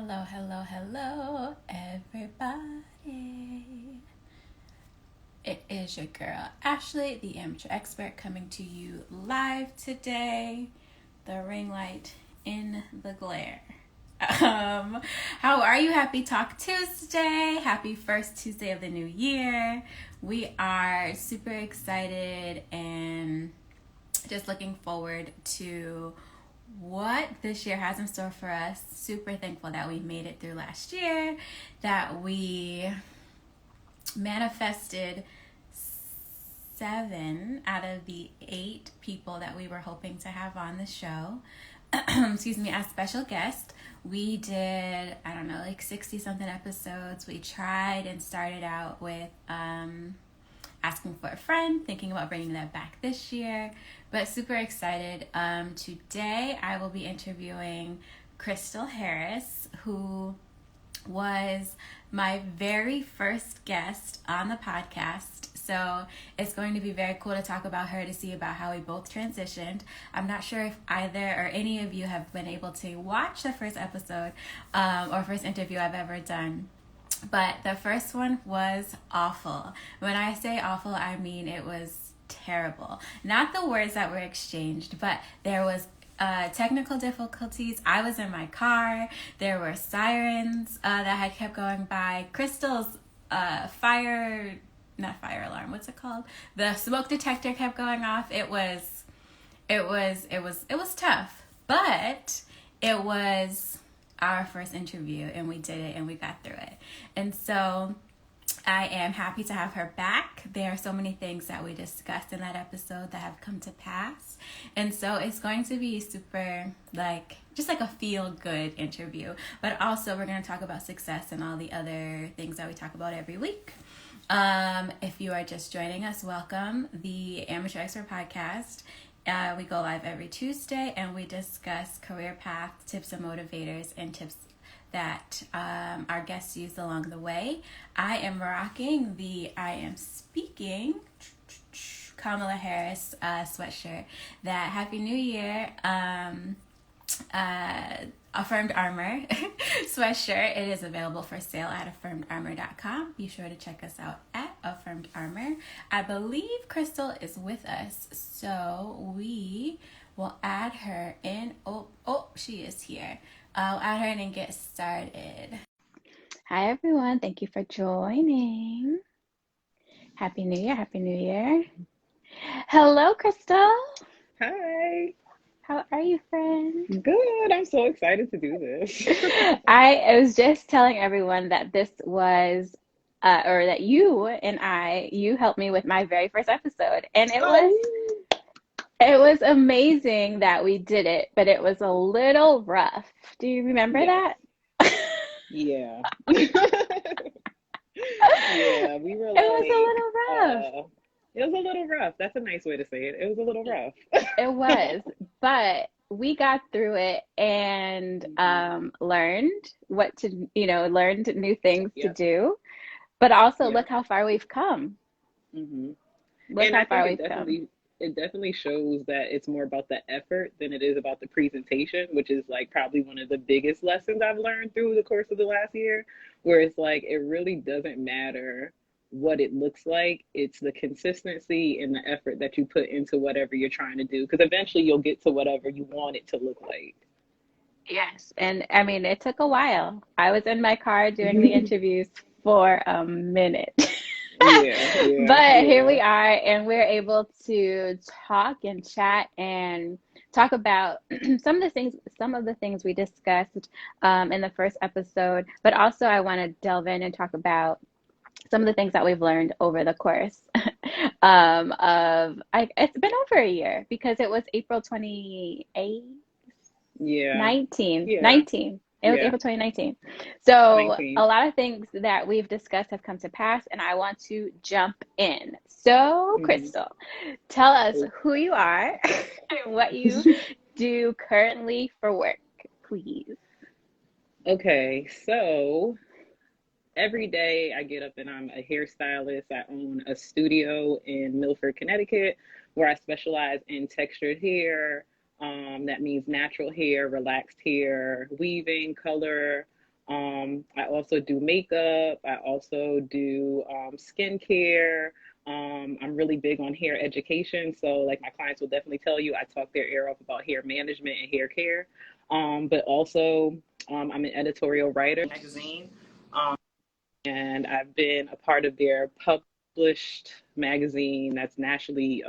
Hello, hello, hello, everybody. It is your girl, Ashley, the amateur expert, coming to you live today. The ring light in the glare. How are you? Happy Talk Tuesday. Happy first Tuesday of the new year. We are super excited and just looking forward to what this year has in store for us. Super thankful that we made it through last year, that we manifested 7 out of the 8 people that we were hoping to have on the show. Excuse me, as special guests. We did, I don't know, like 60 something episodes. We tried and started out with asking for a friend, thinking about bringing that back this year, but super excited. Today I will be interviewing Crystal Harris, who was my very first guest on the podcast. So it's going to be very cool to talk about her, to see about how we both transitioned. I'm not sure if either or any of you have been able to watch the first episode or first interview I've ever done. But the first one was awful. When I say awful, I mean it was terrible. Not the words that were exchanged, but there was technical difficulties. I was in my car. There were sirens that had kept going by. Crystal's not fire alarm. What's it called? The smoke detector kept going off. It was tough, but it was our first interview and we did it and we got through it. And so I am happy to have her back. There are so many things that we discussed in that episode that have come to pass. And so it's going to be super just like a feel good interview. But also we're going to talk about success and all the other things that we talk about every week. If you are just joining us, welcome. The Amateur Expert Podcast. We go live every Tuesday and we discuss career paths, tips and motivators, and tips that our guests use along the way. I am rocking the I Am Speaking Kamala Harris sweatshirt. That Happy New Year Affirmed Armor sweatshirt. It is available for sale at affirmedarmor.com. Be sure to check us out at Affirmed Armor. I believe Crystal is with us, so we will add her in. Oh, she is here. I'll add her in and get started. Hi, everyone. Thank you for joining. Happy New Year. Happy New Year. Hello, Crystal. Hi. How are you, friend? Good. I'm so excited to do this. I was just telling everyone that this was, or that you helped me with my very first episode. And it was amazing that we did it, but it was a little rough. Do you remember that? Yeah. Yeah, we were like, it was a little rough. It was a little rough. That's a nice way to say it. It was a little rough. It was, but we got through it and learned learned new things to do. But also look how far we've come. Mm-hmm. Look And how I far think we've come. it definitely shows that it's more about the effort than it is about the presentation, which is like probably one of the biggest lessons I've learned through the course of the last year, where it's like it really doesn't matter what it looks like. It's the consistency and the effort that you put into whatever you're trying to do, because eventually you'll get to whatever you want it to look like. Yes. And I mean, it took a while. I was in my car doing the interviews for a minute. But here we are, and we're able to talk and chat and talk about some of the things we discussed in the first episode. But also, I want to delve in and talk about some of the things that we've learned over the course it's been over a year because it was April 28th. 19. It was April 2019. So 19. A lot of things that we've discussed have come to pass, and I want to jump in. So, Crystal, tell us who you are and what you do currently for work, please. Okay, so every day I get up and I'm a hairstylist. I own a studio in Milford, Connecticut, where I specialize in textured hair. That means natural hair, relaxed hair, weaving, color, I also do makeup. I also do skincare. I'm really big on hair education. So, like, my clients will definitely tell you I talk their ear off about hair management and hair care. But also, I'm an editorial writer magazine, and I've been a part of their published magazine that's nationally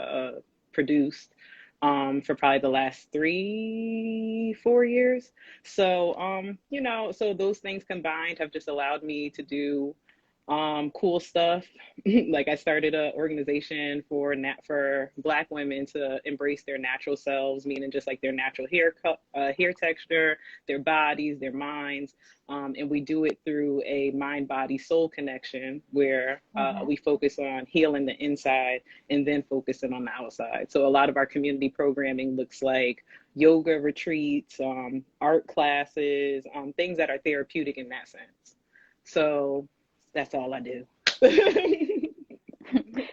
produced for probably the last 4 years. So, so those things combined have just allowed me to do cool stuff. Like, I started an organization for Black women to embrace their natural selves, meaning just like their natural hair texture, their bodies, their minds. And we do it through a mind, body, soul connection where we focus on healing the inside and then focusing on the outside. So a lot of our community programming looks like yoga retreats, art classes, things that are therapeutic in that sense. So that's all I do.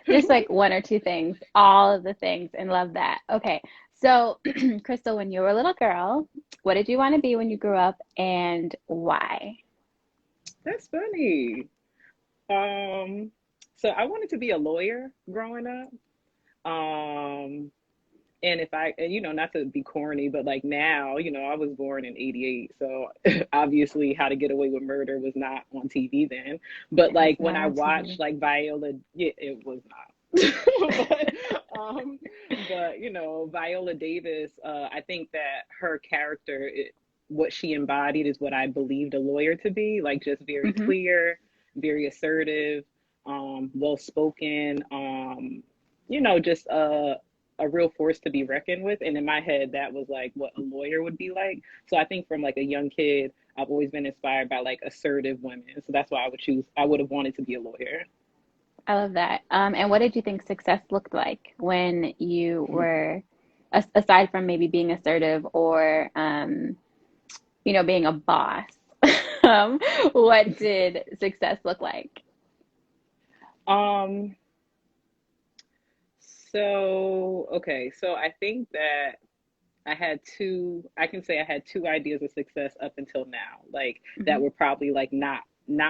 Just like one or two things, all of the things, and love that. Okay. So, Crystal, when you were a little girl, what did you want to be when you grew up and why? That's funny. Um, so I wanted to be a lawyer growing up. Um, and if I, and, not to be corny, but like now, I was born in '88. So obviously How to Get Away with Murder was not on TV then. But It was like when not I on watched TV. like Viola, yeah, it was not. um, but Viola Davis, I think that her character, what she embodied is what I believed a lawyer to be, like just very Hmm. clear, very assertive, well spoken, just a real force to be reckoned with. And in my head, that was like what a lawyer would be like. So I think from like a young kid, I've always been inspired by like assertive women. So that's why I would have wanted to be a lawyer. I love that. And what did you think success looked like when you were, aside from maybe being assertive or, being a boss? What did success look like? Um, okay. So I think that I can say I had two ideas of success up until now, like that Hmm. were probably like not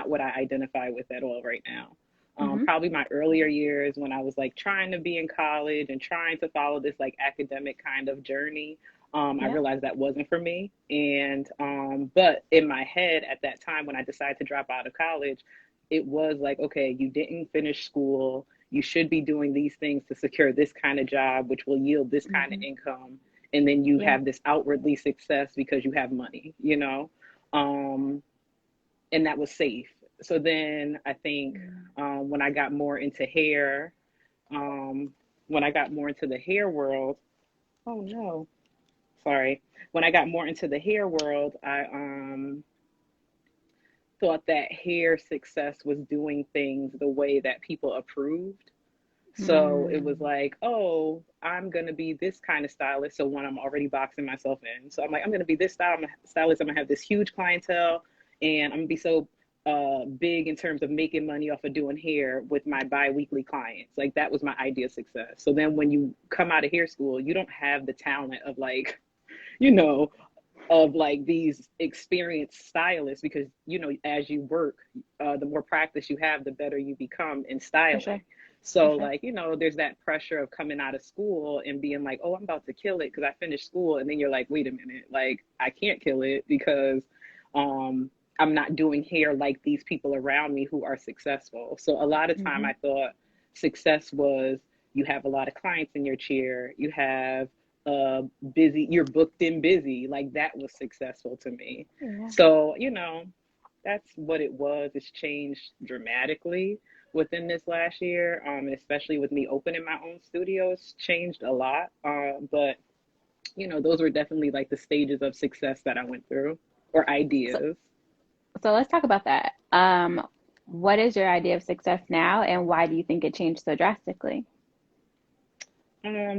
what I identify with at all right now. Hmm. Probably my earlier years when I was like trying to be in college and trying to follow this like academic kind of journey. I Yeah. realized that wasn't for me. And but in my head at that time when I decided to drop out of college, it was like, okay, you didn't finish school. You should be doing these things to secure this kind of job, which will yield this kind of Hmm. income, and then you Yeah. have this outwardly success because you have money. um, and that was safe. So then I think when I got more into hair, um, when I got more into the hair world, oh no, sorry, when I got more into the hair world, I thought that hair success was doing things the way that people approved. So it was Mm. like, oh, I'm gonna be this kind of stylist. So one, I'm already boxing myself in. So I'm like, I'm gonna be this stylist. I'm gonna have this huge clientele, and I'm gonna be so big in terms of making money off of doing hair with my bi-weekly clients. Like that was my idea of success. So then when you come out of hair school, you don't have the talent of like, you know, of like these experienced stylists because as you work, the more practice you have, the better you become in For styling. sure. For So sure. like there's that pressure of coming out of school and being like, oh, I'm about to kill it because I finished school, and then you're like, wait a minute, like I can't kill it because um I'm not doing hair like these people around me who are successful. So a lot of time Hmm. I thought success was you have a lot of clients in your chair, you have busy, you're booked and busy. Like that was successful to me. Yeah. So that's what it was. It's changed dramatically within this last year, especially with me opening my own studio. It's changed a lot, but those were definitely like the stages of success that I went through, or So, ideas. so let's talk about that. What is your idea of success now, and why do you think it changed so drastically?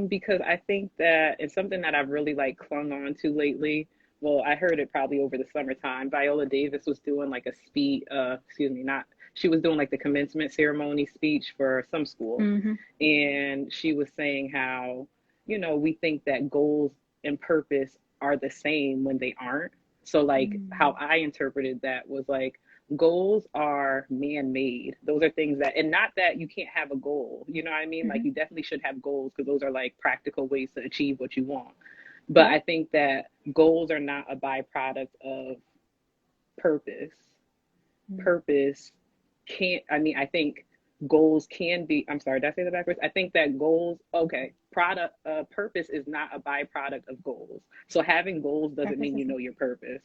Because I think that it's something that I've really like clung on to lately. Well, I heard it probably over the summertime. Viola Davis was doing like a speech, excuse me, not, she was doing like the commencement ceremony speech for some school. Hmm. And she was saying how, we think that goals and purpose are the same when they aren't. So like how Mm. I interpreted that was like goals are man-made. Those are things that, and not that you can't have a goal, you know what I mean? Like Hmm. you definitely should have goals because those are like practical ways to achieve what you want. But Yep. I think that goals are not a byproduct of purpose. Mm. Purpose can't, I mean, I think goals can be, I'm sorry, did I say that backwards? I think that goals, okay, purpose is not a byproduct of goals. So having goals doesn't Purpose mean you isn't know your purpose.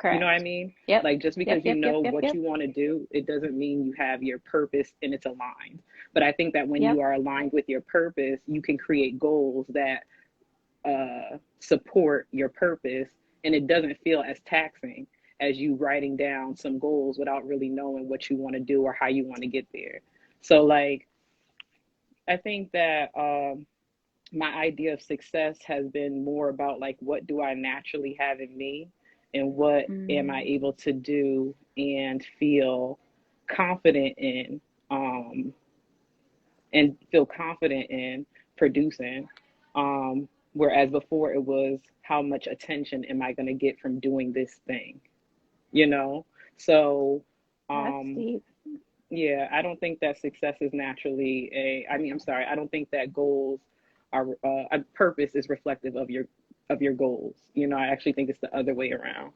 You know what I correct. mean? Yep. Like just Yep. because you Yep. Yep. know Yep. what Yep. you want to do, it doesn't mean you have your purpose and it's aligned. But I think that when Yep. you are aligned with your purpose, you can create goals that support your purpose, and it doesn't feel as taxing as you writing down some goals without really knowing what you want to do or how you want to get there. So like I think that my idea of success has been more about like what do I naturally have in me and what am I Mm. able to do and feel confident in, um, and feel confident in producing. Whereas before it was how much attention am I going to get from doing this thing, you know? So, That's um, deep. yeah, I don't think that success is naturally I mean, I'm sorry, I don't think that goals are, a purpose is reflective of your goals. You know, I actually think it's the other way around.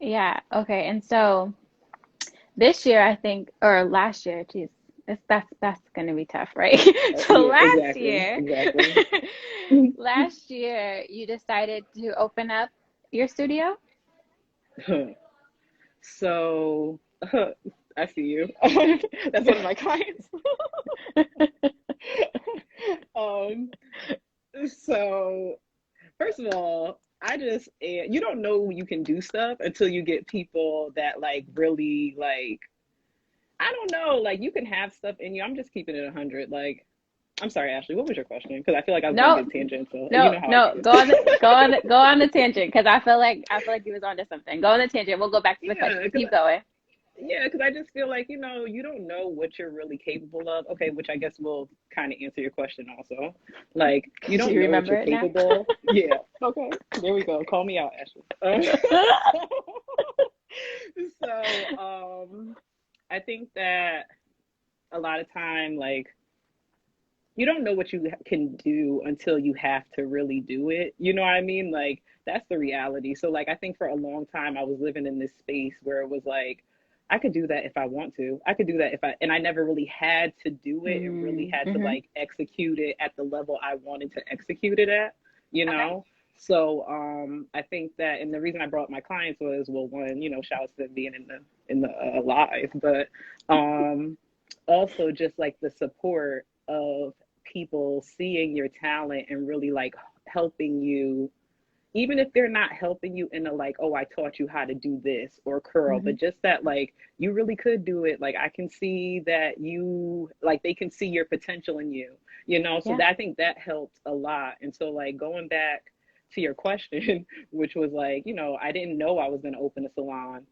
Yeah. Okay. And so this year, I think, or last year, geez, that's gonna be tough, right? So Yeah, last exactly, year, exactly. last year, you decided to open up your studio. So, I see you. That's one of my clients. Um, so first of all, I just you don't know you can do stuff until you get people that like really like I don't know, like you can have stuff in you. I'm just keeping it 100. Like I'm sorry, Ashley, what was your question? Because I feel like I was going to No, get tangential, and you no, know how I no. get. Go on the tangent because I feel like you was onto something. Go on the tangent. We'll go back to the Yeah, question. because Keep going. yeah, because I just feel like you don't know what you're really capable of. Okay, which I guess will kind of answer your question also. Like you Do don't you know what remember you're it now? capable. Yeah. Okay. There we go. Call me out, Ashley. So I think that a lot of time, like you don't know what you can do until you have to really do it. You know what I mean? Like that's the reality. So like I think for a long time I was living in this space where it was like I could do that if I want to. I could do that if I and I never really had to do it and really had to Mm-hmm. like execute it at the level I wanted to execute it at, you Okay. know? So I think that and the reason I brought my clients was well one, shout out to them being in the live, but um also just like the support of people seeing your talent and really like helping you even if they're not helping you in a like oh I taught you how to do this or curl Mm-hmm. but just that like you really could do it like I can see that you like they can see your potential in you so Yeah. that I think that helped a lot and so like going back to your question which was like I didn't know I was going to open a salon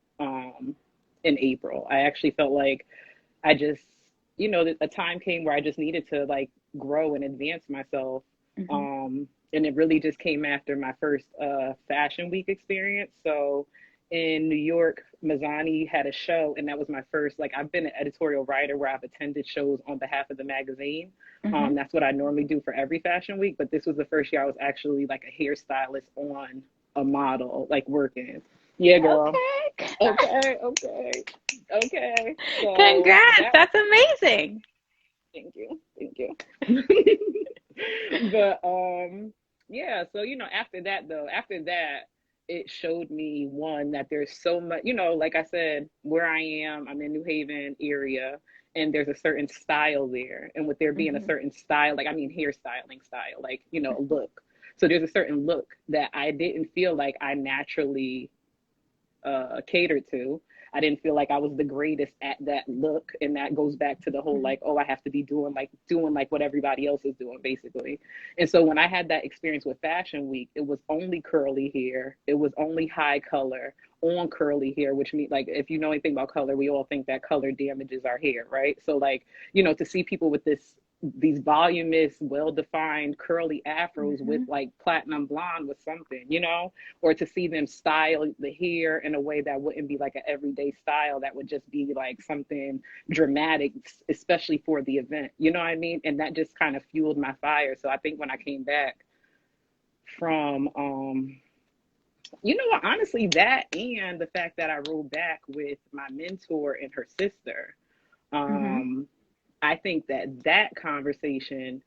in April. I actually felt like I just, a time came where I just needed to like grow and advance myself. Mm-hmm. And it really just came after my first fashion week experience. So in New York, Mazzani had a show, and that was my first. Like, I've been an editorial writer where I've attended shows on behalf of the magazine. Mm-hmm. That's what I normally do for every fashion week, but this was the first year I was actually like a hairstylist on a model, like working. Yeah, girl. Okay. Okay, okay, okay. So Congrats. that That's amazing. thank you. But yeah, so after that though, after that it showed me one that there's so much, like I said, where I am, I'm in New Haven area and there's a certain style there. And with there being a Mm-hmm. certain style, like I mean hairstyling style, like, a look. So there's a certain look that I didn't feel like I naturally catered to. I didn't feel like I was the greatest at that look, and that goes back to the whole Mm-hmm. like, oh, I have to be doing like what everybody else is doing, basically. And so when I had that experience with Fashion Week, it was only curly hair, it was only high color on curly hair, which means like if you know anything about color, we all think that color damages our hair, right? So like to see people with this these voluminous, well-defined curly afros with Mm-hmm. like platinum blonde with something, you know, or to see them style the hair in a way that wouldn't be like an everyday style, that would just be like something dramatic, especially for the event, you know what I mean? And that just kind of fueled my fire. So I think when I came back from you know what, honestly, that and the fact that I rode back with my mentor and her sister, Mm-hmm. um I think that that conversation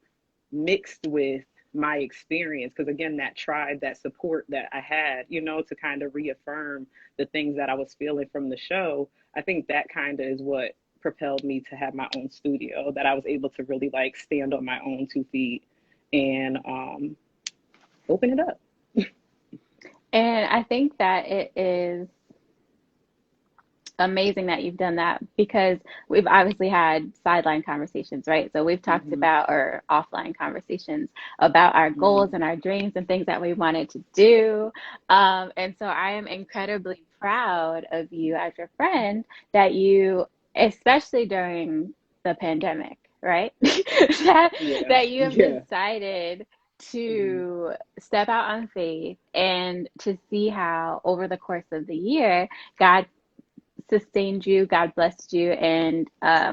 mixed with my experience, because again, that tribe, that support that I had, you know, to kind of reaffirm the things that I was feeling from the show, I think that kind of is what propelled me to have my own studio, that I was able to really like stand on my own 2 feet and open it up. And I think that it is amazing that you've done that because we've obviously had sideline conversations, right? So we've talked Mm-hmm, about or offline conversations about our goals mm-hmm, and our dreams and things that we wanted to do. And so I am incredibly proud of you as your friend that you, especially during the pandemic, right? that yeah, that you have yeah, decided mm-hmm, to step out on faith and to see how over the course of the year God sustained you, God blessed you, and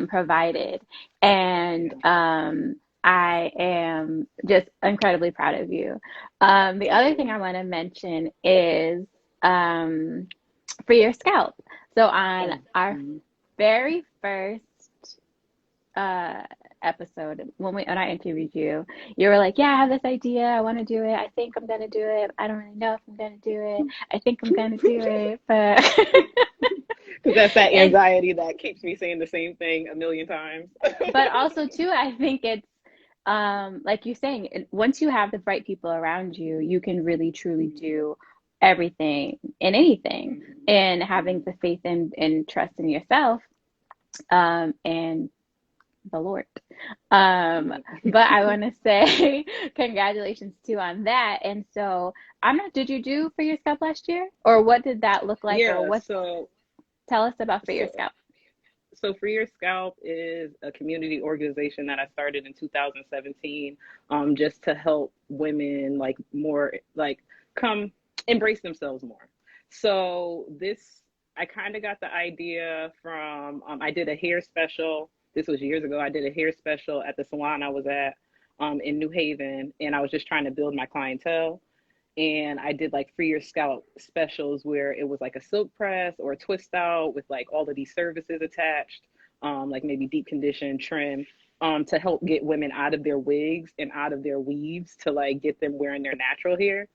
provided. And yeah. I am just incredibly proud of you. The Thank other thing you. I want to mention is um, for your scalp. So on Oh, our mm-hmm. very first uh, episode, when I interviewed you, you were like, "Yeah, I have this idea. I want to do it. I think I'm gonna do it. I don't really know if I'm gonna do it. I think I'm gonna do it, but." Because that's that And anxiety that keeps me saying the same thing a million times. but also too, I think it's like you're saying, once you have the right people around you, you can really truly Mhm, do everything and anything. mhm, And having mhm. the faith and trust in yourself and the Lord. Um, Yeah. but I want to say congratulations too on that. And so I'm not, did you do For Your Scalp last year? Or what did that look like? Or Yeah, what, tell us about For Your so Scalp. so Free Your Scalp is a community organization that I started in 2017, just to help women like more like come embrace themselves more. So this, I kind of got the idea from, I did a hair special. This was years ago. I did a hair special at the salon I was at in New Haven, and I was just trying to build my clientele, and I did like Free Your Scalp specials where it was like a silk press or a twist out with like all of these services attached, like maybe deep condition, trim, to help get women out of their wigs and out of their weaves to like get them wearing their natural hair.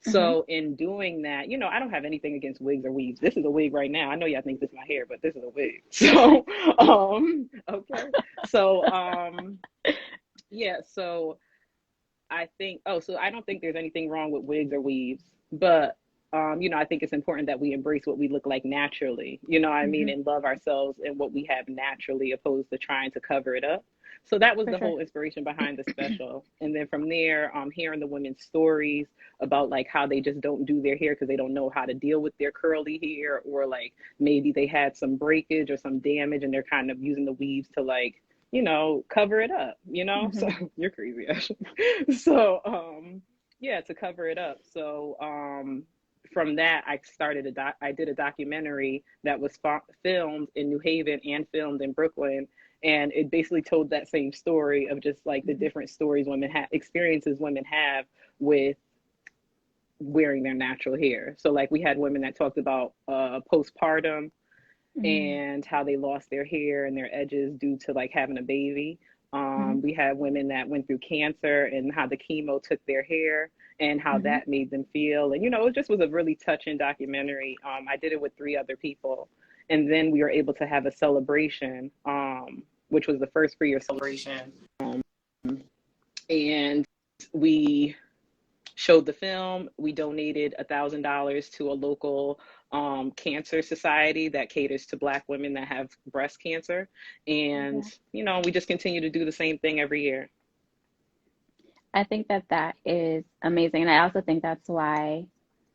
Hmm. So in doing that, you know, I don't have anything against wigs or weaves. This is a wig right now. I know y'all think this is my hair, but this is a wig. So okay. So yeah, so I think, oh, so I don't think there's anything wrong with wigs or weaves, but you know, I think it's important that we embrace what we look like naturally, you know what I mean, Hmm. and love ourselves and what we have naturally opposed to trying to cover it up. So that was For the sure. whole inspiration behind the special. And then from there, hearing the women's stories about like how they just don't do their hair because they don't know how to deal with their curly hair, or like maybe they had some breakage or some damage and they're kind of using the weaves to like, you know, cover it up, you know? So Hmm. you're crazy, Ashley. So yeah, to cover it up. So from that I started I did a documentary that was filmed in New Haven and filmed in Brooklyn, and it basically told that same story of just like the Hmm. different stories women have, experiences women have with wearing their natural hair. So like we had women that talked about postpartum Hmm. and how they lost their hair and their edges due to like having a baby. Hmm. We had women that went through cancer and how the chemo took their hair and how Hmm. that made them feel. And, you know, it just was a really touching documentary. I did it with 3 other people. And then we were able to have a celebration, which was the first Free Your celebration. And we showed the film. We donated $1,000 to a local cancer society that caters to Black women that have breast cancer. And, Yeah. you know, we just continue to do the same thing every year. I think that that is amazing. And I also think that's why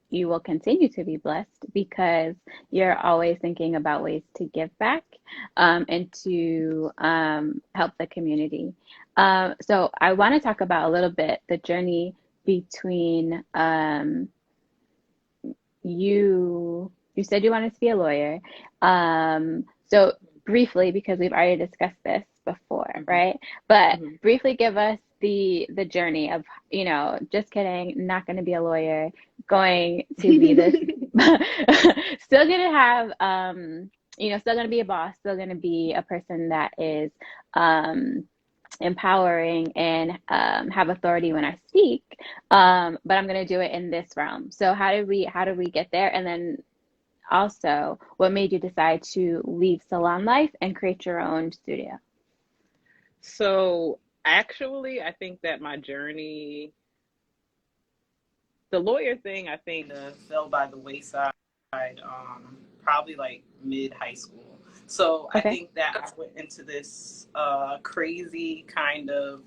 you will continue to be blessed because you're always thinking about ways to give back and to help the community. So I want to talk about a little bit the journey between you said you wanted to be a lawyer. So briefly, because we've already discussed this before, Mhm. right? But Mhm. briefly give us the journey of, just kidding, not going to be a lawyer, going to be this, still going to have, still going to be a boss, still going to be a person that is um, empowering and have authority when I speak. But I'm going to do it in this realm. So how did we get there? And then also, what made you decide to leave salon life and create your own studio? So actually, I think that my journey, the lawyer thing, I think fell by the wayside, probably like mid high school. So I Okay. think that I went into this crazy kind of,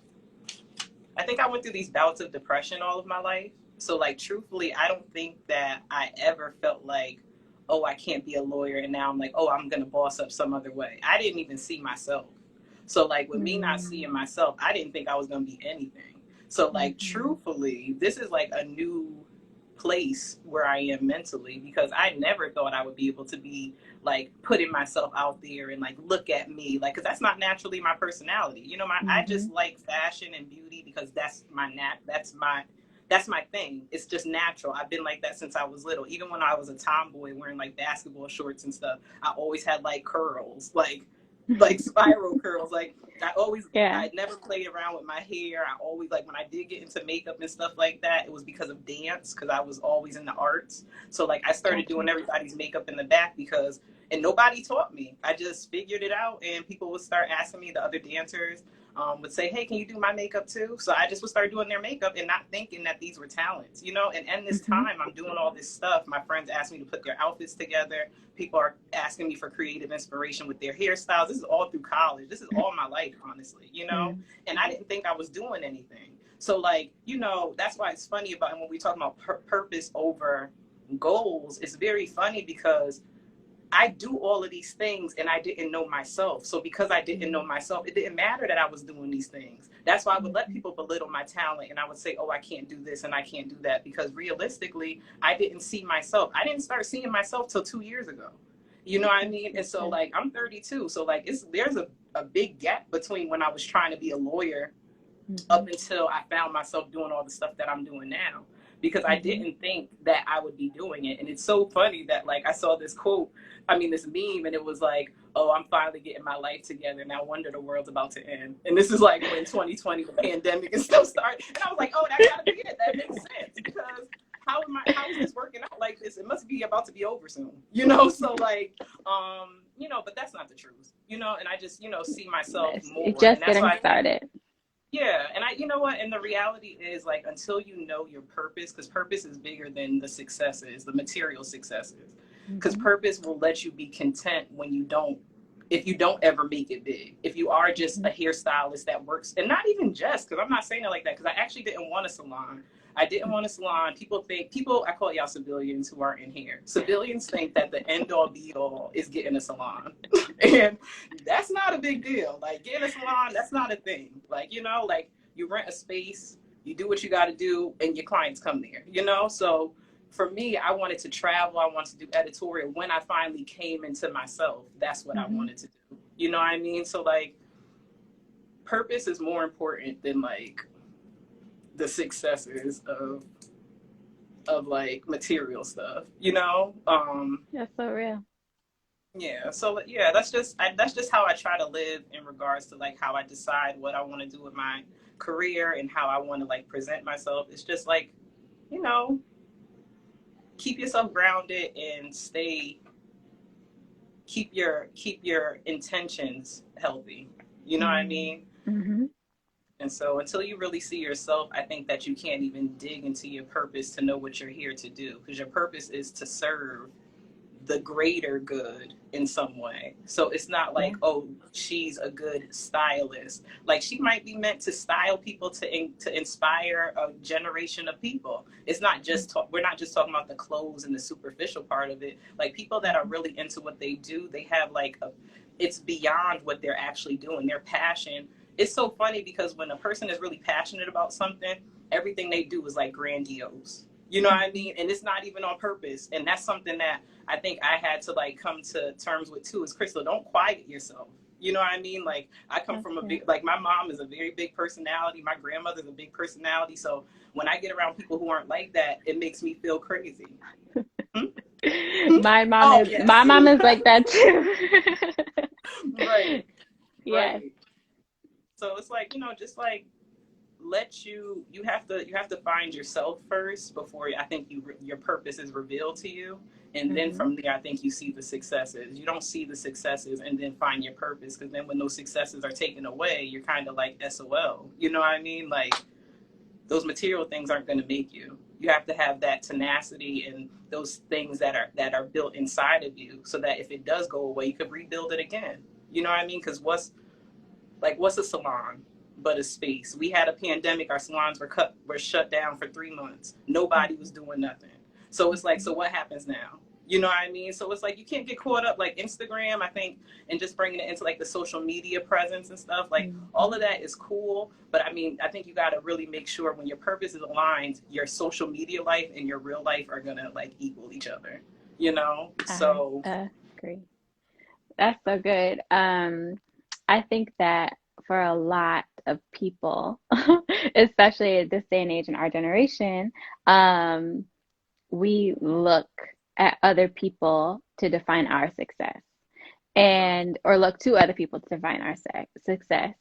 I think I went through these bouts of depression all of my life. So, like, truthfully, I don't think that I ever felt like, oh, I can't be a lawyer. And now I'm like, oh, I'm going to boss up some other way. I didn't even see myself. So, like, with me not Mm-hmm. seeing myself, I didn't think I was going to be anything. So, like, Mm-hmm. truthfully, this is like a new place where I am mentally because I never thought I would be able to be like putting myself out there and like look at me like because that's not naturally my personality. I Mm-hmm. just like fashion and beauty because that's my thing. It's just natural. I've been like that since I was little. Even when I was a tomboy wearing like basketball shorts and stuff, I always had like curls, like spiral curls. Like Yeah. I never played around with my hair. I always like when I did get into makeup and stuff like that, it was because of dance because I was always in the arts. So like I started Gotcha. doing everybody's makeup in the back because and nobody taught me. I just figured it out and people would start asking me, the other dancers would say, hey, can you do my makeup too? So I just would start doing their makeup and not thinking that these were talents, And in this Mm-hmm. time, I'm doing all this stuff. My friends ask me to put their outfits together. People are asking me for creative inspiration with their hairstyles. This is all through college. This is all my life, honestly. Mm-hmm. And I didn't think I was doing anything. So, like, that's why it's funny about when we talk about purpose over goals. It's very funny because I do all of these things and I didn't know myself. So because I didn't know myself, it didn't matter that I was doing these things. That's why I would let Mm-hmm. people belittle my talent and I would say, oh, I can't do this and I can't do that because realistically, I didn't see myself. I didn't start seeing myself till 2 years ago. You know what I mean? And so Gotcha. like I'm 32. So like there's a big gap between when I was trying to be a lawyer Mm-hmm. up until I found myself doing all the stuff that I'm doing now because I Mm-hmm. didn't think that I would be doing it. And it's so funny that like I saw this quote, this meme, and it was like, oh, I'm finally getting my life together. Now wonder the world's about to end. And this is like when 2020, the pandemic is still starting. And I was like, oh, that gotta be it. That makes sense because how is this working out like this? It must be about to be over soon. So like, but that's not the truth. And I just, see myself It's more. And just that's getting why started. yeah, and you know what? And the reality is, like, until you know your purpose, because purpose is bigger than the successes, the material successes. Because Mm-hmm. purpose will let you be content if you don't ever make it big. If you are just a hairstylist that works, and not even just, because I'm not saying it like that, because I actually didn't want a salon. I didn't want a salon. I call y'all civilians who aren't in here. Civilians think that the end all be all is getting a salon. And that's not a big deal. Like getting a salon, that's not a thing. Like you rent a space, you do what you got to do, and your clients come there. So for me, I wanted to travel. I wanted to do editorial. When I finally came into myself, that's what I Mm-hmm. wanted to do. You know what I mean? So like, purpose is more important than like the successes of like material stuff. That's so real. Yeah, so yeah, that's just how I try to live in regards to like how I decide what I want to do with my career and how I want to like present myself. It's just like, you know, keep yourself grounded and keep your intentions healthy. You know what I mean? Mm-hmm. And so until you really see yourself, I think that you can't even dig into your purpose to know what you're here to do because your purpose is to serve the greater good in some way. So it's not Yeah. like, oh, she's a good stylist. Like she might be meant to style people to inspire a generation of people. It's not just we're not just talking about the clothes and the superficial part of it. Like people that are really into what they do, they have like it's beyond what they're actually doing. Their passion. It's so funny because when a person is really passionate about something, everything they do is like grandiose. You know what I mean? And it's not even on purpose. And that's something that I think I had to like come to terms with too is Crystal, don't quiet yourself. You know what I mean? Like I come from a big, like my mom is a very big personality. My grandmother's a big personality. So when I get around people who aren't like that, it makes me feel crazy. Hmm? Oh, yes. My mom is like that too. Right. Yes. Right. So it's like, just like you have to find yourself first before I think your purpose is revealed to you, and then Hmm. from there I think you see the successes. You don't see the successes and then find your purpose, because then when those successes are taken away, you're kind of like SOL. You know what I mean? Like those material things aren't going to make you. You have to have that tenacity and those things that are built inside of you, so that if it does go away, you could rebuild it again. You know what I mean? Because what's a salon but a space? We had a pandemic, our salons were shut down for 3 months. Nobody was doing nothing. So it's like, so what happens now? You know what I mean? So it's like you can't get caught up like Instagram, I think, and just bringing it into like the social media presence and stuff. Like all of that is cool, but I mean, I think you got to really make sure when your purpose is aligned, your social media life and your real life are gonna like equal each other. You know? I So agree. That's so good. I think that for a lot of people, especially at this day and age in our generation, um, we look at other people to define our success, and or look to other people to define our success.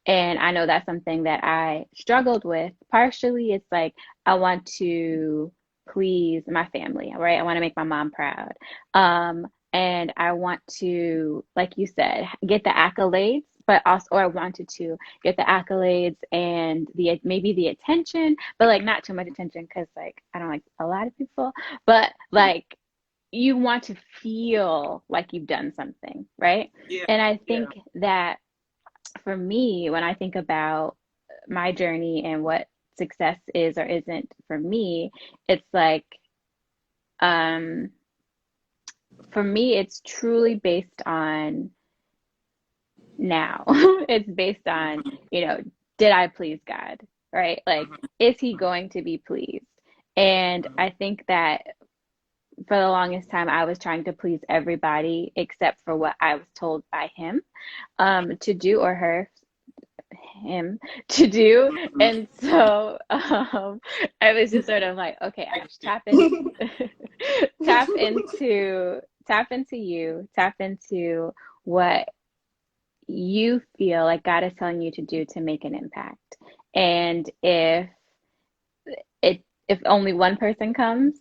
And I know that's something that I struggled with. Partially, it's like I want to please my family, right? I want to make my mom proud. And I want to, like you said, get the accolades, but also, or I wanted to get the accolades and the maybe the attention, but like not too much attention because like I don't like a lot of people, but like you want to feel like you've done something, right? yeah, And I yeah. think that for me, when I think about my journey and what success is or isn't for me, it's like, um, for me, it's truly based on now. It's based on, Mm-hmm, did I please God, right? Like, mm-hmm, is he going to be pleased? And mm-hmm, I think that for the longest time, I was trying to please everybody except for what I was told by him to do, or him to do. mm-hmm. And so I was just sort of like, okay, I Ash, get tap in, you. tap into, tap into what you feel like God is telling you to do to make an impact. And if only one person comes,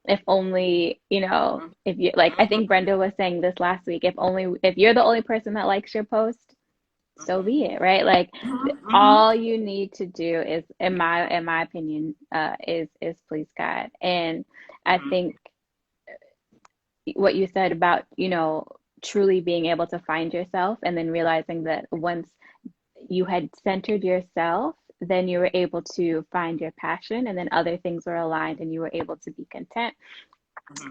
if only, if you like, I think Brenda was saying this last week, if you're the only person that likes your post, so be it, right? Like all you need to do is, in my opinion, is please God. And I think what you said about, truly being able to find yourself and then realizing that once you had centered yourself, then you were able to find your passion, and then other things were aligned, and you were able to be content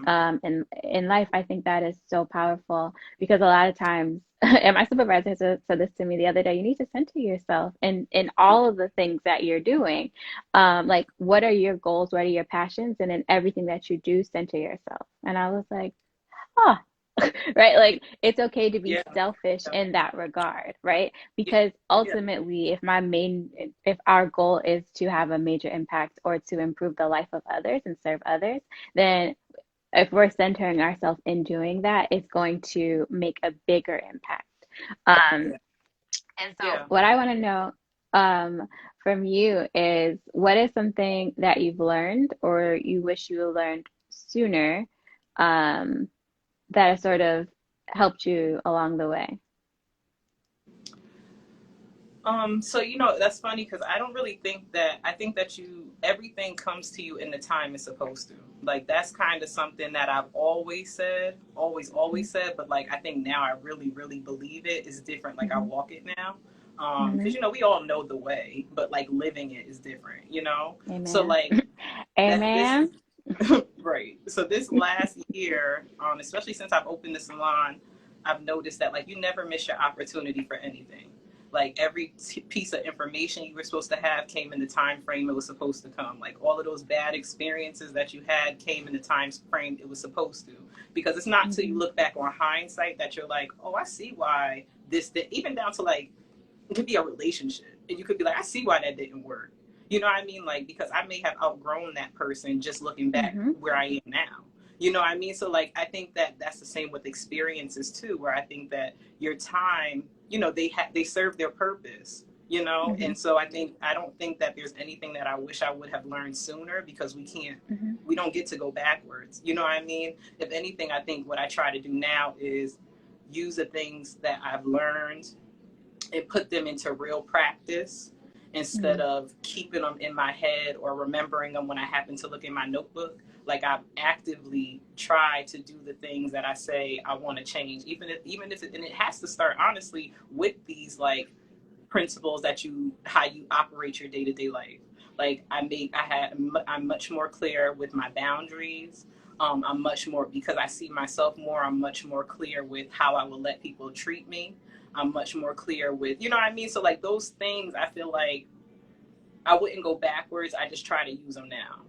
in life. I think that is so powerful because a lot of times, and my supervisor said this to me the other day, you need to center yourself in all of the things that you're doing. Like, what are your goals? What are your passions? And in everything that you do, center yourself. And I was like, huh. Right? Like it's okay to be Yeah, selfish yeah, in that regard, right? yeah, Because yeah. ultimately, if our goal is to have a major impact or to improve the life of others and serve others, then if we're centering ourselves in doing that, it's going to make a bigger impact. Um, Yeah. and so Yeah. what I want to know um, from you is what is something that you've learned or you wish you learned sooner um, that has sort of helped you along the way? So that's funny because I don't really think that. I think that everything comes to you in the time it's supposed to. Like that's kind of something that I've always said, always said. But like I think now I really, really believe it is different. Like I walk it now, because we all know the way, but like living it is different. So Amen. like this Amen. right. So this last year, especially since I've opened the salon, I've noticed that like you never miss your opportunity for anything. Like every piece of information you were supposed to have came in the time frame it was supposed to come. Like all of those bad experiences that you had came in the time frame it was supposed to. Because it's not until you look back on hindsight that you're like, oh, I see why this did. Even down to like, it could be a relationship. And you could be like, I see why that didn't work. You know what I mean? Like, because I may have outgrown that person just looking back where I am now. You know what I mean? So like, I think that that's the same with experiences too, where I think that your time, they serve their purpose, and so I don't think that there's anything that I wish I would have learned sooner because we don't get to go backwards. You know what I mean? If anything, I think what I try to do now is use the things that I've learned and put them into real practice instead of keeping them in my head or remembering them when I happen to look in my notebook. Like I've actively tried to do the things that I say I want to change, even if and it has to start honestly with these like principles how you operate your day-to-day life. Like I'm much more clear with my boundaries. I'm much more, because I see myself more, I'm much more clear with how I will let people treat me. I'm much more clear with, you know what I mean? So like those things, I feel like I wouldn't go backwards. I just try to use them now.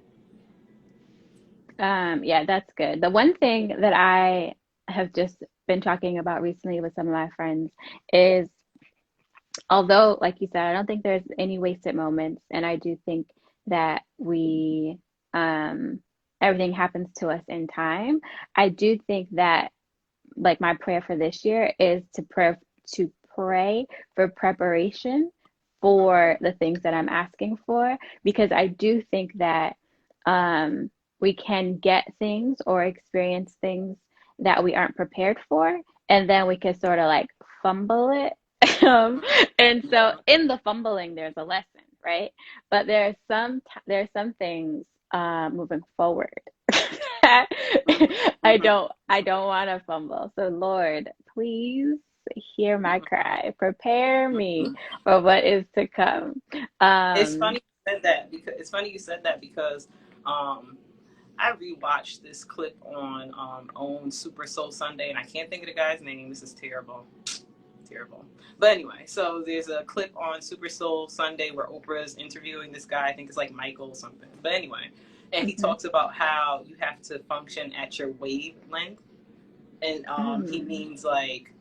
Yeah, that's good. The one thing that I have just been talking about recently with some of my friends is, although, like you said, I don't think there's any wasted moments, and I do think that everything happens to us in time. I do think that, like, my prayer for this year is to pray for preparation for the things that I'm asking for, because I do think that we can get things or experience things that we aren't prepared for, and then we can sort of like fumble it. Um, and so Yeah. in the fumbling, there's a lesson, right? But there's some things moving forward that I don't want to fumble. So Lord, please hear my cry. Prepare me for what is to come. It's Um, funny you said that because um, I rewatched this clip on Super Soul Sunday, and I can't think of the guy's name. This is terrible. Terrible. But anyway, so there's a clip on Super Soul Sunday where Oprah's interviewing this guy. I think it's like Michael something. But anyway, and he mhm, talks about how you have to function at your wavelength. And he mm, means like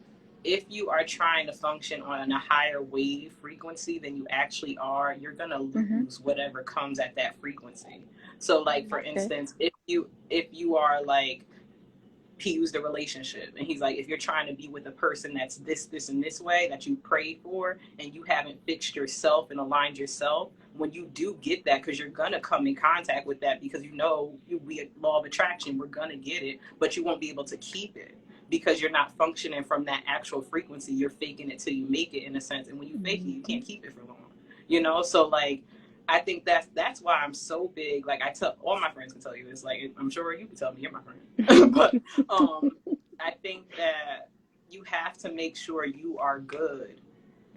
if you are trying to function on a higher wave frequency than you actually are, you're gonna mhm, lose whatever comes at that frequency. So like for that's good. instance, if you are like, he used a relationship and he's like, if you're trying to be with a person that's this and this way that you prayed for and you haven't fixed yourself and aligned yourself, when you do get that, because you're gonna come in contact with that, because we law of attraction, we're gonna get it, but you won't be able to keep it because you're not functioning from that actual frequency. You're faking it till you make it, in a sense, and when you fake it, you Mhm, can't keep it for long. So like I think that's why I'm so big. Like I tell all my friends, can tell you this. Like I'm sure you can tell me, you're my friend. But I think that you have to make sure you are good.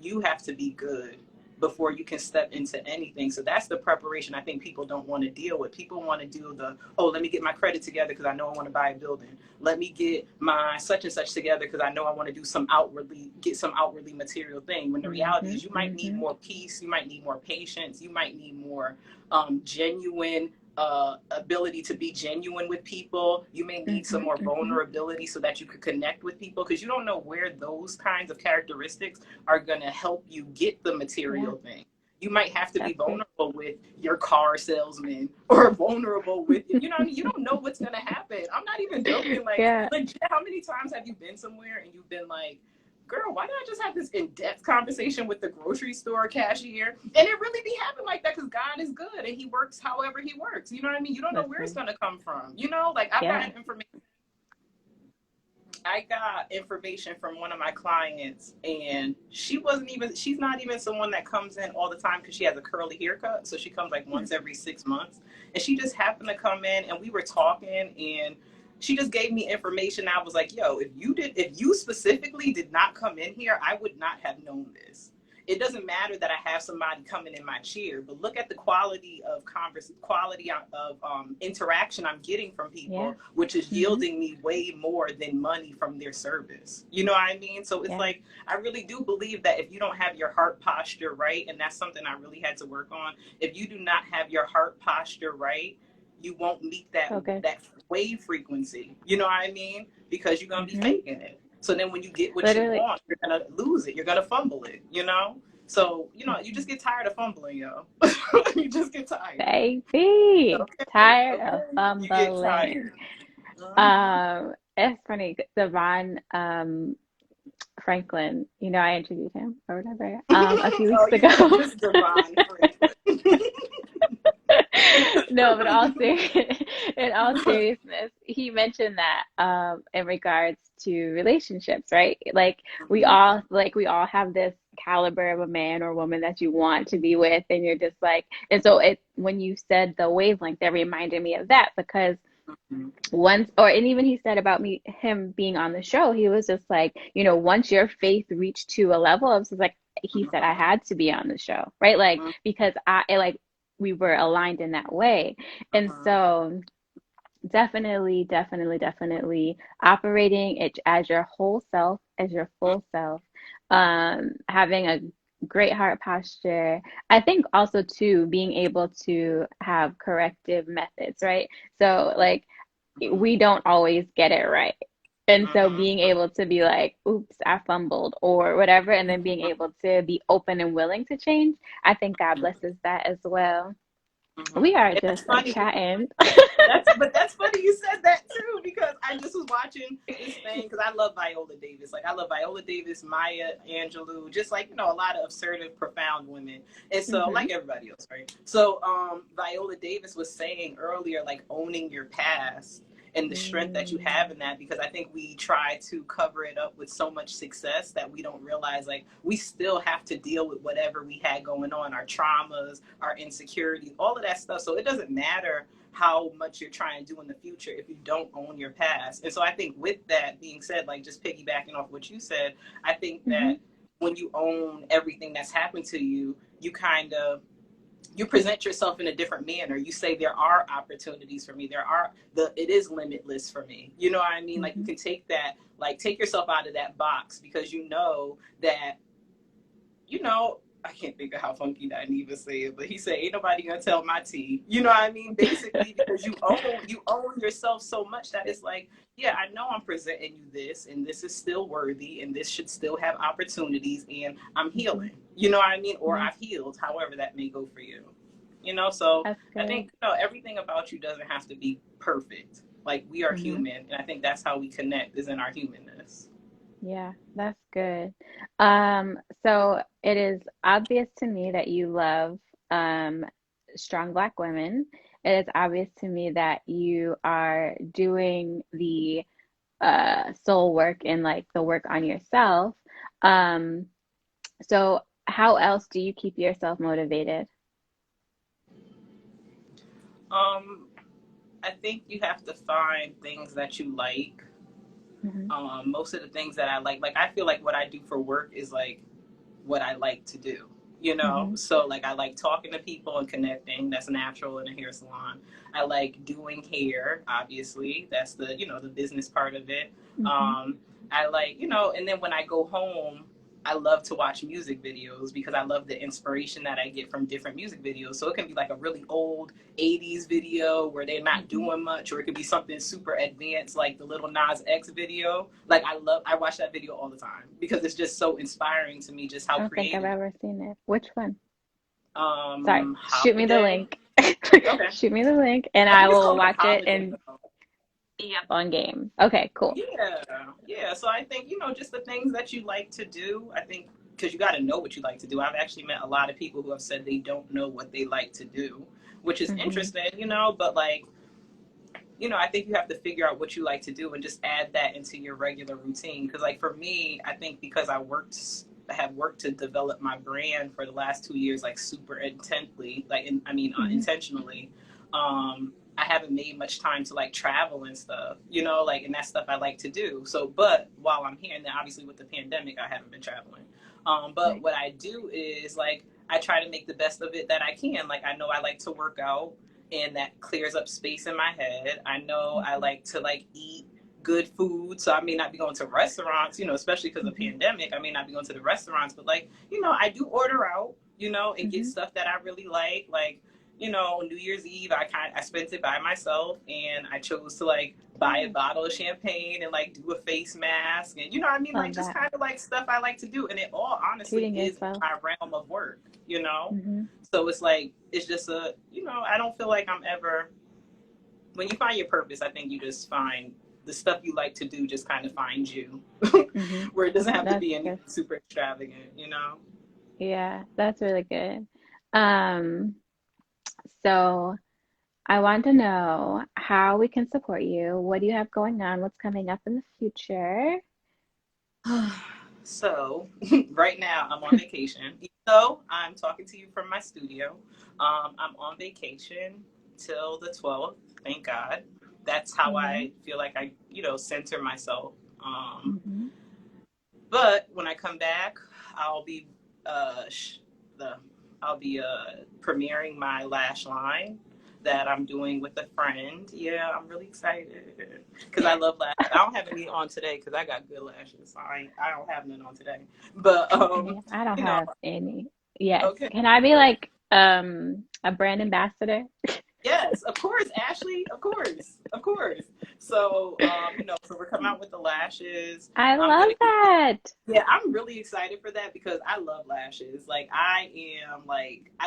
You have to be good before you can step into anything. So that's the preparation I think people don't want to deal with. People want to do let me get my credit together because I know I want to buy a building. Let me get my such and such together because I know I want to get some outwardly material thing. When the reality mhm, is you might need mhm, more peace, you might need more patience, you might need more genuine ability to be genuine with people. You may need some mhm, more mhm. vulnerability so that you could connect with people, because you don't know where those kinds of characteristics are going to help you get the Yeah, material thing. You might have to be that's good. vulnerable with your car salesman or vulnerable with, what I mean? You don't know what's going to happen. I'm not even joking. Like, Yeah, legit, how many times have you been somewhere and you've been like, girl, why did I just have this in-depth conversation with the grocery store cashier? And it really be happening like that because God is good and he works however he works. You know what I mean? You don't know where it's listen. going to come from. Like I've Yeah. gotten information I got information from one of my clients, and she's not even someone that comes in all the time because she has a curly haircut. So she comes like once every 6 months. And she just happened to come in, and we were talking, and she just gave me information. I was like, yo, if you specifically did not come in here, I would not have known this. It doesn't matter that I have somebody coming in my chair, but look at the quality of interaction I'm getting from people, which is yielding me way more than money from their service. You know what I mean? So it's like, I really do believe that if you don't have your heart posture right, and that's something I really had to work on, if you do not have your heart posture right, you won't meet that wave frequency. You know what I mean? Because you're going to be faking it. So then when you get what you want, you're going to lose it. You're going to fumble it, you know? So, you know, you just get tired of fumbling, yo. You just get tired. Baby. Tired of fumbling. It's funny. Devon Franklin, you know, I interviewed him or whatever a few weeks ago. Just Devon Franklin. No, but in all seriousness, he mentioned that in regards to relationships, right? Like we all have this caliber of a man or woman that you want to be with, and you're just like, and so when you said the wavelength, that reminded me of that, because and even he said about him being on the show, he was just like, you know, once your faith reached to a level of, like he said, I had to be on the show, right? Like because we were aligned in that way. And so definitely operating it as your whole self, as your full self, having a great heart posture. I think also too, being able to have corrective methods, right? So like we don't always get it right. And so being able to be like, oops, I fumbled or whatever, and then being able to be open and willing to change, I think God blesses that as well. We are just chatting. But that's funny you said that too, because I just was watching this thing, because I love Viola Davis. Like I love Viola Davis, Maya Angelou, just like, you know, a lot of assertive, profound women. And so like everybody else, right? So Viola Davis was saying earlier, like owning your past and the strength that you have in that, because I think we try to cover it up with so much success that we don't realize, like, we still have to deal with whatever we had going on, our traumas, our insecurities, all of that stuff. So it doesn't matter how much you're trying to do in the future if you don't own your past. And so I think with that being said, like just piggybacking off what you said, I think that when you own everything that's happened to you, you present yourself in a different manner. You say there are opportunities for me. It is limitless for me. You know what I mean? Like you can take yourself out of that box, because you know that, you know, I can't think of how funky Dineva say it, but he said, ain't nobody gonna tell my tea. You know what I mean? Basically, because you own yourself so much that it's like, yeah, I know I'm presenting you this, and this is still worthy, and this should still have opportunities, and I'm healing. You know what I mean? Or I've healed, however that may go for you. You know, so I think, you know, everything about you doesn't have to be perfect. Like we are human, and I think that's how we connect, is in our humanness. Yeah, that's good. So it is obvious to me that you love strong Black women. It is obvious to me that you are doing the soul work and like the work on yourself. So how else do you keep yourself motivated? I think you have to find things that you like. Most of the things that I like I feel like what I do for work is like what I like to do, you know? So like I like talking to people and connecting. That's natural in a hair salon. I like doing hair, obviously. That's the, you know, the business part of it. I like, you know, and then when I go home, I love to watch music videos, because I love the inspiration that I get from different music videos. So it can be like a really old 80s video where they're not doing much, or it could be something super advanced like the Lil Nas X video. Like I watch that video all the time, because it's just so inspiring to me, just how creative. I don't think I've ever seen it. Which one? Sorry, Holiday. shoot me the link. Okay. Shoot me the link, and I will watch it and be up on game. Okay, cool. Yeah. So I think, you know, just the things that you like to do, I think, because you got to know what you like to do. I've actually met a lot of people who have said they don't know what they like to do, which is interesting, you know, but like, you know, I think you have to figure out what you like to do and just add that into your regular routine. Because, like, for me, I think because I have worked to develop my brand for the last 2 years, like, super intently, like, intentionally. I haven't made much time to like travel and stuff, you know, like, and that's stuff I like to do. So, but while I'm here, and then obviously with the pandemic, I haven't been traveling. But what I do is like, I try to make the best of it that I can. Like, I know I like to work out, and that clears up space in my head. I know I like to like eat good food. So I may not be going to restaurants, you know, especially because of the pandemic. I may not be going to the restaurants, but like, you know, I do order out, you know, and get stuff that I really like. Like, you know, New Year's Eve, I spent it by myself, and I chose to like buy a bottle of champagne and like do a face mask, and you know what I mean, like just kind of like stuff I like to do, and it all honestly is my realm of work, you know. So it's like, it's just a, you know, I don't feel like I'm ever, when you find your purpose, I think you just find the stuff you like to do just kind of finds you, where it doesn't have to be anything super extravagant, you know. Yeah, that's really good. So I want to know how we can support you. What do you have going on? What's coming up in the future? So right now I'm on vacation. So I'm talking to you from my studio. I'm on vacation till the 12th. Thank God. That's how I feel like I, you know, center myself. But when I come back, I'll be premiering my lash line that I'm doing with a friend. Yeah, I'm really excited because I love lashes. I don't have any on today because I got good lashes. So I don't have none on today. But I don't have any. Yes. Okay. Can I be like a brand ambassador? Yes, of course, Ashley. Of course, of course. So, you know, so we're coming out with the lashes. I love that. Yeah, I'm really excited for that because I love lashes. Like, I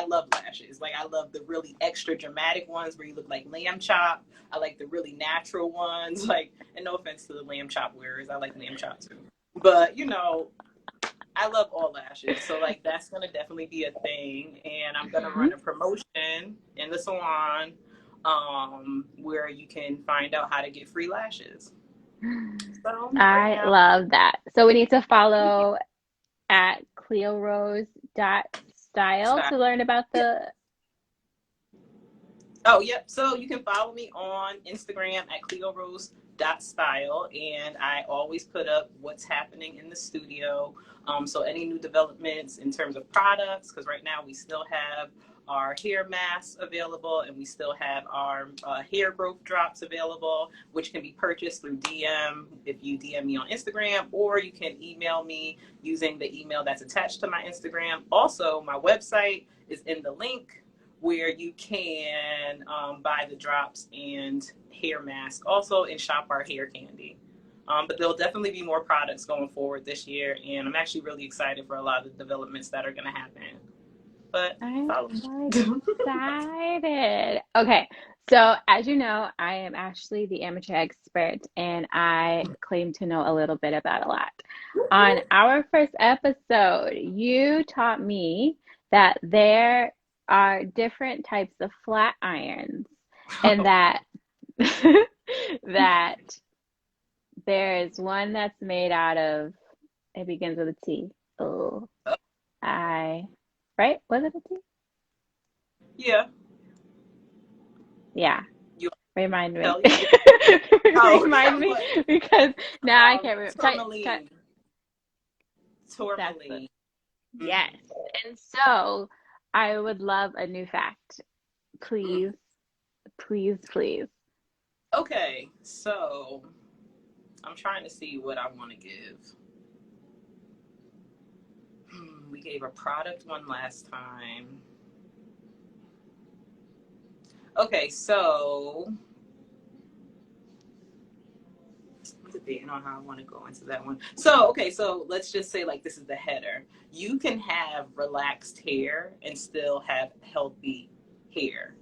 love lashes. Like, I love the really extra dramatic ones where you look like lamb chop. I like the really natural ones. Like, and no offense to the lamb chop wearers, I like lamb chop too. But, you know, I love all lashes, so like that's gonna definitely be a thing, and I'm gonna run a promotion in the salon, where you can find out how to get free lashes. So I love that. So we need to follow at cleorose.style to learn about the. Oh, yep. So you can follow me on Instagram at cleorose.style, and I always put up what's happening in the studio. So any new developments in terms of products, because right now we still have our hair masks available, and we still have our hair growth drops available, which can be purchased through DM if you DM me on Instagram, or you can email me using the email that's attached to my Instagram. Also, my website is in the link where you can buy the drops and hair mask, also, and shop our hair candy. But there'll definitely be more products going forward this year, and I'm actually really excited for a lot of the developments that are going to happen. But I'm so excited. Okay, so as you know, I am Ashley, the amateur expert, and I claim to know a little bit about a lot. On our first episode, you taught me that there are different types of flat irons, and that that there is one that's made out of, it begins with a T. Right? Was it a T? Yeah. Yeah. Remind me. Remind me because now I can't remember. Tourmaline. Yes. And so I would love a new fact. Please, please, please. Okay, so I'm trying to see what I want to give. We gave a product one last time. Okay, so I'm debating on how I want to go into that one. So, okay, so let's just say like this is the header. You can have relaxed hair and still have healthy hair.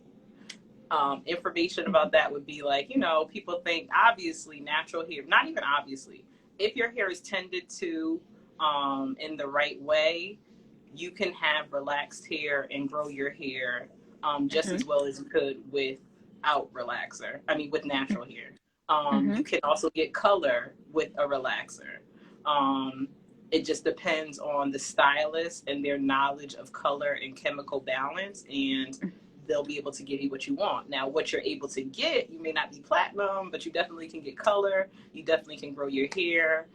Information about that would be like, you know, people think obviously natural hair, not even obviously, if your hair is tended to in the right way, you can have relaxed hair and grow your hair just as well as you could without relaxer. I mean, with natural hair. Mm-hmm. You can also get color with a relaxer. It just depends on the stylist and their knowledge of color and chemical balance, and they'll be able to give you what you want. Now, what you're able to get, you may not be platinum, but you definitely can get color. You definitely can grow your hair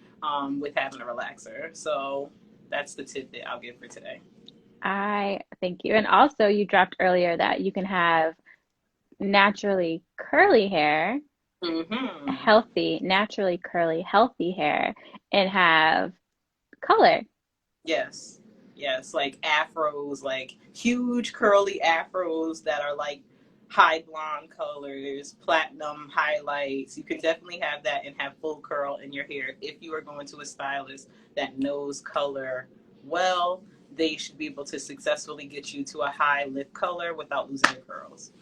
with having a relaxer. So that's the tidbit I'll give for today. I thank you. And also, you dropped earlier that you can have naturally curly hair, Mm-hmm. healthy, naturally curly, healthy hair, and have color. Yes. Yes. Like afros, like huge curly afros that are like high blonde colors, platinum highlights. You can definitely have that and have full curl in your hair. If you are going to a stylist that knows color well, they should be able to successfully get you to a high lift color without losing your curls.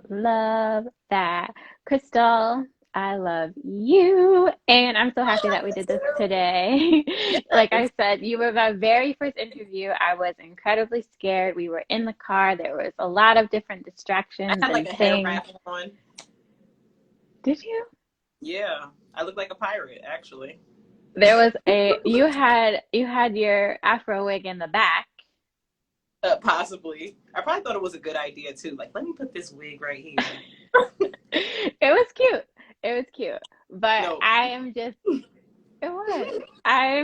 Love that. Crystal, I love you. And I'm so happy that we did this today. Like I said, you were my very first interview. I was incredibly scared. We were in the car. There was a lot of different I distractions had like and a hair things. wrap on. Did you? Yeah. I look like a pirate, actually. There was you had your afro wig in the back. Possibly. I probably thought it was a good idea too. Like, let me put this wig right here. It was cute. It was cute. But No. I am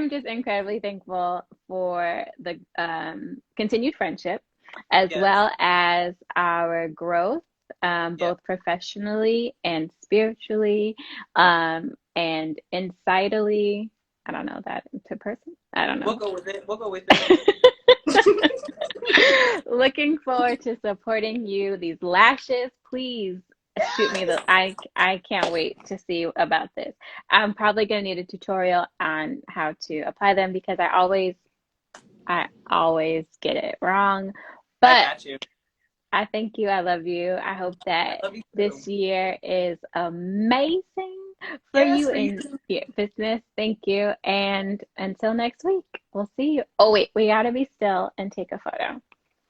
just incredibly thankful for the continued friendship as Yes. well as our growth, Yeah. both professionally and spiritually, and insightly. I don't know that to person. I don't We'll know. go with it. We'll go with it. Looking forward to supporting you. These lashes, please shoot me I can't wait to see about this. I'm probably gonna need a tutorial on how to apply them because I always get it wrong. I But got you. I thank you. I love you. I hope I that love you this too. year is amazing for Yes, you for you in too. your business. Thank you. And until next week, we'll see you. Oh, wait, we gotta be still and take a photo.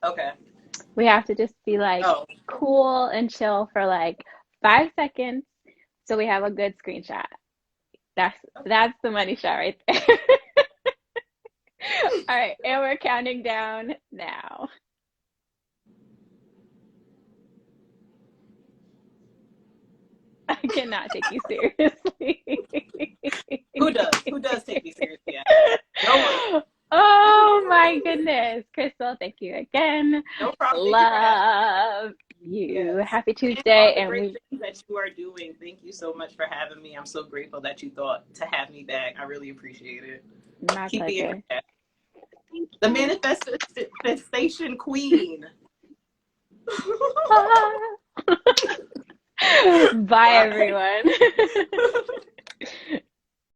Okay. We have to just be like Oh, cool and chill for like 5 seconds so we have a good screenshot. That's the money shot right there. All right, and we're counting down now. I cannot take you seriously. who does? Who does take me seriously? No one. Oh my goodness. Crystal, thank you again. No problem. Thank you for having Love me. you. Yes. Happy And Tuesday. all the And great things that you are doing. Thank you so much for having me. I'm so grateful that you thought to have me back. I really appreciate it. my Keep being pleasure. the manifestation queen. Bye, everyone.